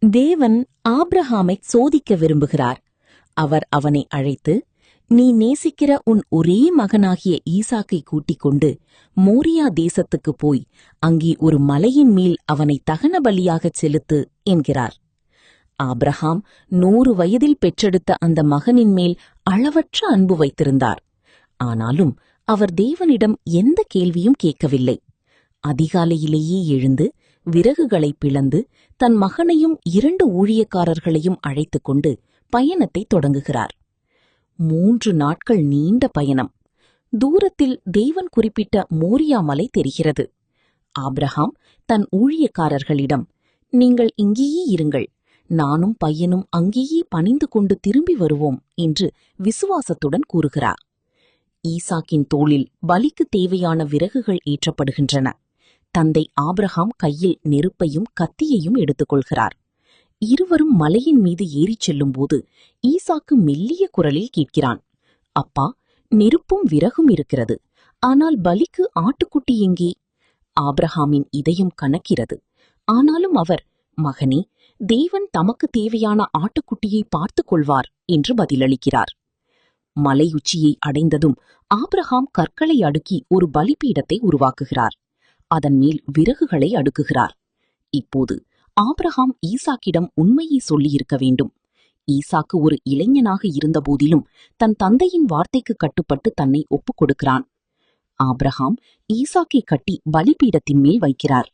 தேவன் ஆபிரகாமை சோதிக்க விரும்புகிறார். அவர் அவனை அழைத்து, நீ நேசிக்கிற உன் ஒரே மகனாகிய ஈசாக்கை கூட்டிக் கொண்டு மோரியா தேசத்துக்குப் போய் அங்கே ஒரு மலையின் மேல் அவனை தகன பலியாகச் செலுத்து என்கிறார். ஆபிரகாம் 100 வயதில் பெற்றெடுத்த அந்த மகனின் மேல் அளவற்ற அன்பு வைத்திருந்தார். ஆனாலும் அவர் தேவனிடம் எந்த கேள்வியும் கேட்கவில்லை. அதிகாலையிலேயே எழுந்து விறகுகளை பிளந்து தன் மகனையும் 2 ஊழியக்காரர்களையும் அழைத்துக் கொண்டு பயணத்தை தொடங்குகிறார். 3 நாட்கள் நீண்ட பயணம். தூரத்தில் தேவன் குறிப்பிட்ட மோரியா மலை தெரிகிறது. ஆபிரகாம் தன் ஊழியக்காரர்களிடம், நீங்கள் இங்கேயே இருங்கள், நானும் பையனும் அங்கேயே பணிந்து கொண்டு திரும்பி வருவோம் என்று விசுவாசத்துடன் கூறுகிறார். ஈசாக்கின் தோளில் பலிக்கு தேவையான விறகுகள் ஏற்றப்படுகின்றன. தந்தை ஆபிரகாம் கையில் நெருப்பையும் கத்தியையும் எடுத்துக்கொள்கிறார். இருவரும் மலையின் மீது ஏறிச் செல்லும்போது ஈசாக்கு மெல்லிய குரலில் கேட்கிறான், அப்பா, நெருப்பும் விறகும் இருக்கிறது, ஆனால் பலிக்கு ஆட்டுக்குட்டி எங்கே? ஆபிரகாமின் இதயம் கனக்கிறது. ஆனாலும் அவர், மகனே, தேவன் தமக்கு தேவையான ஆட்டுக்குட்டியை பார்த்துக் கொள்வார் என்று பதிலளிக்கிறார். மலையுச்சியை அடைந்ததும் ஆபிரகாம் கற்களை அடுக்கி ஒரு பலிபீடத்தை உருவாக்குகிறார். அதன் மேல் விறகுகளை அடுக்குகிறார். இப்போது ஆபிரகாம் ஈசாக்கிடம் உண்மையை சொல்லியிருக்க வேண்டும். ஈசாக்கு ஒரு இளைஞனாக இருந்தபோதிலும் தன் தந்தையின் வார்த்தைக்கு கட்டுப்பட்டு தன்னை ஒப்புக் கொடுக்கிறான். ஆபிரகாம் ஈசாக்கை கட்டி பலிபீடத்தின் மேல் வைக்கிறார்.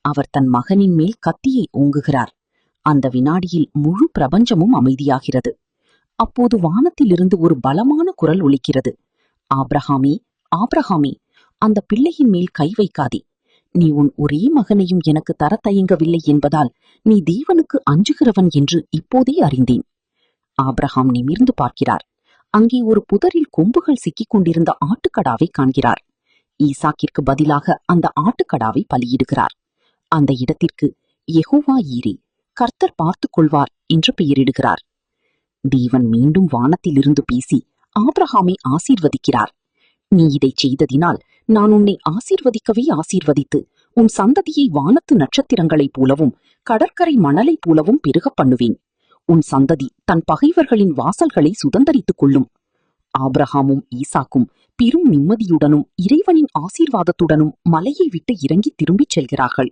அவர் தன் மகனின் மேல் கத்தியை ஓங்குகிறார். அந்த வினாடியில் முழு பிரபஞ்சமும் அமைதியாகிறது. அப்போது வானத்திலிருந்து ஒரு பலமான குரல் ஒலிக்கிறது. ஆபிரகாமே, ஆபிரகாமே, அந்த பிள்ளையின் மேல் கை வைக்காதே. நீ உன் ஒரே மகனையும் எனக்கு தர தயங்கவில்லை என்பதால் நீ தேவனுக்கு அஞ்சுகிறவன் என்று இப்போதே அறிந்தேன். ஆபிரகாம் நிமிர்ந்து பார்க்கிறார். அங்கே ஒரு புதரில் கொம்புகள் சிக்கிக் கொண்டிருந்த ஆட்டுக்கடாவை காண்கிறார். ஈசாக்கிற்கு பதிலாக அந்த ஆட்டுக்கடாவை பலியிடுகிறார். அந்த இடத்திற்கு யெகோவா ஈரே, கர்த்தர் பார்த்துக் கொள்வார் என்று பெயரிடுகிறார். தேவன் மீண்டும் வானத்திலிருந்து பேசி ஆபிரகாமை ஆசீர்வதிக்கிறார். நீ இதைச் செய்ததினால் நான் உன்னை ஆசீர்வதிக்கவே ஆசீர்வதித்து உன் சந்ததியை வானத்து நட்சத்திரங்களைப் போலவும் கடற்கரை மணலைப் போலவும் பெருகப் பண்ணுவேன். உன் சந்ததி தன் பகைவர்களின் வாசல்களை சுதந்தரித்துக் கொள்ளும். ஆபிரகாமும் ஈசாக்கும் பெரும் நிம்மதியுடனும் இறைவனின் ஆசீர்வாதத்துடனும் மலையை விட்டு இறங்கி திரும்பிச் செல்கிறார்கள்.